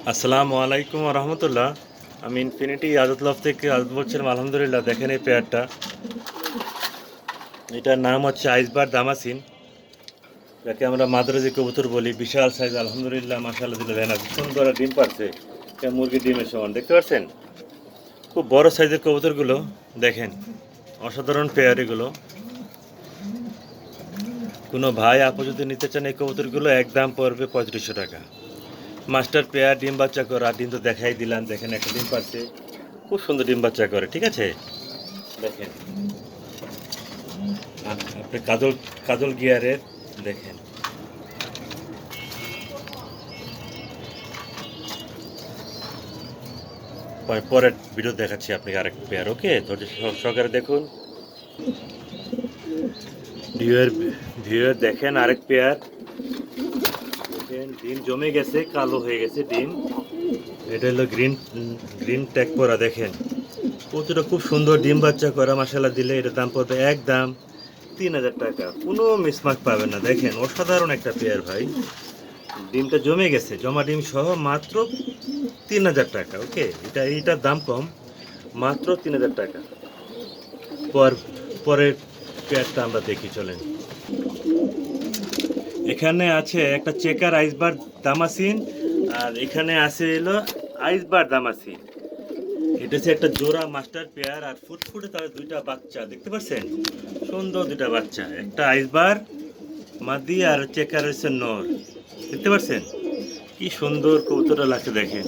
আসসালামু আলাইকুম রহমতুল্লাহ। আমি ইনফিনিটি আদত লফ থেকে আদত বলছিলাম। আলহামদুলিল্লাহ, দেখেন এই পেয়ারটা, এটার নাম হচ্ছে আইসবার দামাসিন, যাকে আমরা মাদ্রাজি কবুতর বলি। বিশাল সাইজ, আলহামদুলিল্লাহ, মাশাআল্লাহ দিলে দেন আছে, সুন্দর ডিম পারছে, এটা মুরগির ডিমের সমান, দেখতে পাচ্ছেন? খুব বড় সাইজের কবুতরগুলো দেখেন, অসাধারণ পেয়ার এগুলো। কোনো ভাই আপু যদি নিতে চান এই কবুতরগুলো, একদম পড়বে 3500 টাকা। মাস্টার পেয়ার, ডিম বাচ্চা করা, ডিম তো দেখাই দিলাম, দেখেন একটা ডিম পাচ্ছে, খুব সুন্দর ডিম বাচ্চা করে, ঠিক আছে? দেখেন আপনি কাজল কাজল গিয়ারের, দেখেন পরের ভিডিও দেখাচ্ছি আপনাকে আরেক পেয়ার। ওকে, ধৈর্য সহকারে দেখুন। ভিউয়ার ভিউয়ার দেখেন আরেক পেয়ার, দেখেন ডিম জমে গেছে, কালো হয়ে গেছে ডিম। এটা হলো গ্রিন গ্রিন ট্যাগ করা, দেখেন কতটা খুব সুন্দর ডিম বাচ্চা করা, মাসাল্লাহ দিলে এটার দাম পড়বে একদম 3000 টাকা। কোনো মিসমার্ক পাবেন না, দেখেন অসাধারণ একটা পেয়ার ভাই। ডিমটা জমে গেছে, জমা ডিম সহ মাত্র 3000 টাকা। ওকে, এইটার দাম কম, মাত্র 3000 টাকা। পরের পেয়ারটা আমরা দেখি, চলেন। এখানে আছে একটা চেকার আইসবার দামাসিন, আর এখানে আছে এলো আইসবার দামাসিন। এটা হচ্ছে একটা জোড়া মাস্টার পেয়ার, আর ফুটফুটে তাদের দুইটা বাচ্চা, দেখতে পাচ্ছেন? সুন্দর দুইটা বাচ্চা, একটা আইসবার মাদি আর চেকার হচ্ছে নর, দেখতে পাচ্ছেন? কি সুন্দর কবুতরটা লাগছে, দেখেন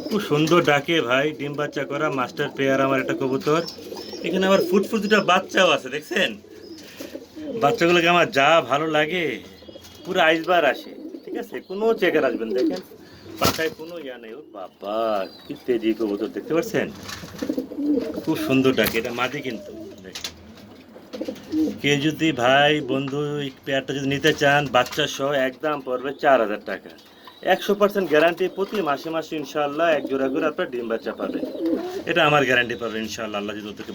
খুব সুন্দর ডাকে ভাই। ডিম বাচ্চা করা মাস্টার পেয়ার আমার একটা কবুতর। এখানে আবার ফুটফুট দুটা বাচ্চাও আছে, দেখছেন? বাচ্চাগুলোকে আমার যা ভালো লাগে, পুরো আইসবার আসে, ঠিক আছে? কোনো চেকার আসবেন, দেখেন পাখায় কোনো ইয়া নেই। ও বাবা, কি তেজি কবুতর, দেখতে পাচ্ছেন? খুব সুন্দর ডাকে, এটা মাদি কিন্তু। দেখেন, কে যদি ভাই বন্ধু এই পেয়ারটা যদি নিতে চান বাচ্চা সহ, একদম পড়বে 4000 টাকা। 100% গ্যারান্টি, প্রতি মাসে মাসে ইনশাআল্লাহ এক জোড়া করে আপনার ডিম বাচ্চা পাবে। এটা আমার গ্যারান্টি পাবে ইনশাআল্লাহ, আল্লাহ যদি ওদেরকে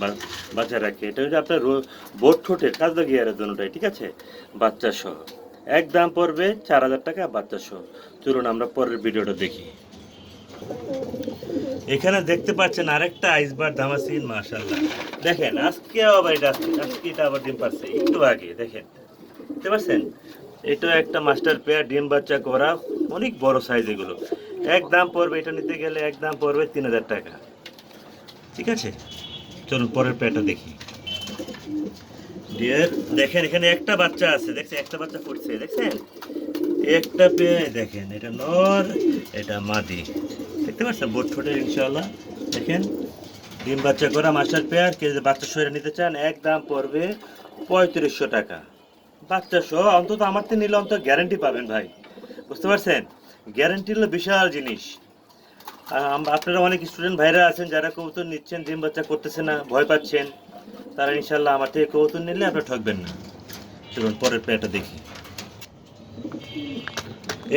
বাচ্চা রাখে। এটা হচ্ছে আপনার বোট ঠোঁটের কাজদা গিয়ারের জন্যটাই, ঠিক আছে? বাচ্চা সহ একদম পড়বে 4000 টাকা বাচ্চা সহ। চলুন আমরা পরের ভিডিওটা দেখি। এখানে দেখতে পাচ্ছেন আরেকটা আইসবার দামাসিন, মাশাআল্লাহ দেখেন। আজকে আবার এটা আবার ডিম পাচ্ছে একটু আগে, দেখেন দেখতে পাচ্ছেন? এটা একটা মাস্টার পেয়ার, ডিম বাচ্চা করা, অনেক বড় সাইজ এগুলো। একদম পড়বে, এটা নিতে গেলে একদম পড়বে 3000 টাকা, ঠিক আছে? চলুন পরের পেয়ারটা দেখি। ডিয়ার দেখেন, এখানে একটা বাচ্চা আছে, দেখছেন? একটা বাচ্চা ফুটছে, দেখছেন? একটা পেয়ে দেখেন, এটা নর, এটা মাদি, দেখতে পাচ্ছেন? বোট ঠোঁটের ইনশাআল্লাহ, দেখেন ডিম বাচ্চা করা মাস্টার পেয়ার। কে যদি বাচ্চা সহ নিতে চান, একদম পড়বে 3500 টাকা বাচ্চা সহ। অন্তত আমার থেকে নিলে অন্তত গ্যারান্টি পাবেন ভাই, বুঝতে পারছেন? গ্যারান্টি হলো বিশাল জিনিস। আপনারা অনেক স্টুডেন্ট ভাইরা আছেন যারা কবুতর নিচ্ছেন, ডিম বাচ্চা করতেছে না, ভয় পাচ্ছেন, তারা ইনশাল্লাহ আমার থেকে কবুতর নিলে আপনারা ঠকবেন না। চলুন পরের পেয়ারটা দেখি।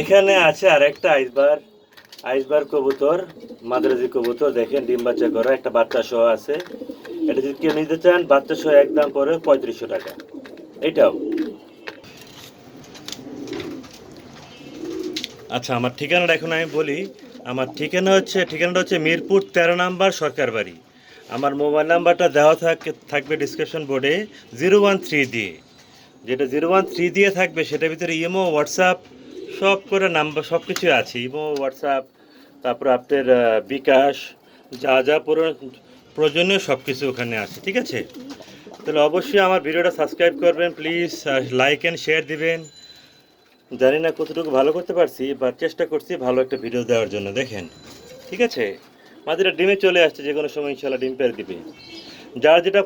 এখানে আছে আর একটা আইসবার কবুতর, মাদ্রাজি কবুতর, দেখেন ডিম বাচ্চা করা, একটা বাচ্চা সহ আছে। এটা যদি কেউ নিতে চান বাচ্চা সহ, একদম পড়বে 3500 টাকা। এটাও আচ্ছা, আমার ঠিকানাটা এখন আমি বলি। আমার ঠিকানাটা হচ্ছে মিরপুর 13 নম্বর সরকার বাড়ি। আমার মোবাইল নাম্বারটা দেওয়া থাকবে ডিসক্রিপশন বোর্ডে 013 দিয়ে, যেটা 013 দিয়ে থাকবে সেটার ভিতরে ইমো, হোয়াটসঅ্যাপ সব করে নাম্বার সব কিছু আছে। ইমো, হোয়াটসঅ্যাপ, তারপর আপনার বিকাশ, যা যা প্রয়োজনীয় সব কিছু ওখানে আছে, ঠিক আছে? তাহলে অবশ্যই আমার ভিডিওটা সাবস্ক্রাইব করবেন প্লিজ, লাইক অ্যান্ড শেয়ার দিবেন। জানি না কতটুকু ভালো করতে পারছি, বা চেষ্টা করছি ভালো একটা ভিডিও দেওয়ার জন্য, দেখেন ঠিক আছে? মাঝিটা ডিমে চলে আসছে, যে কোনো সময় ইনশাল্লাহ ডিম পেড়ে দিবে। যার যেটা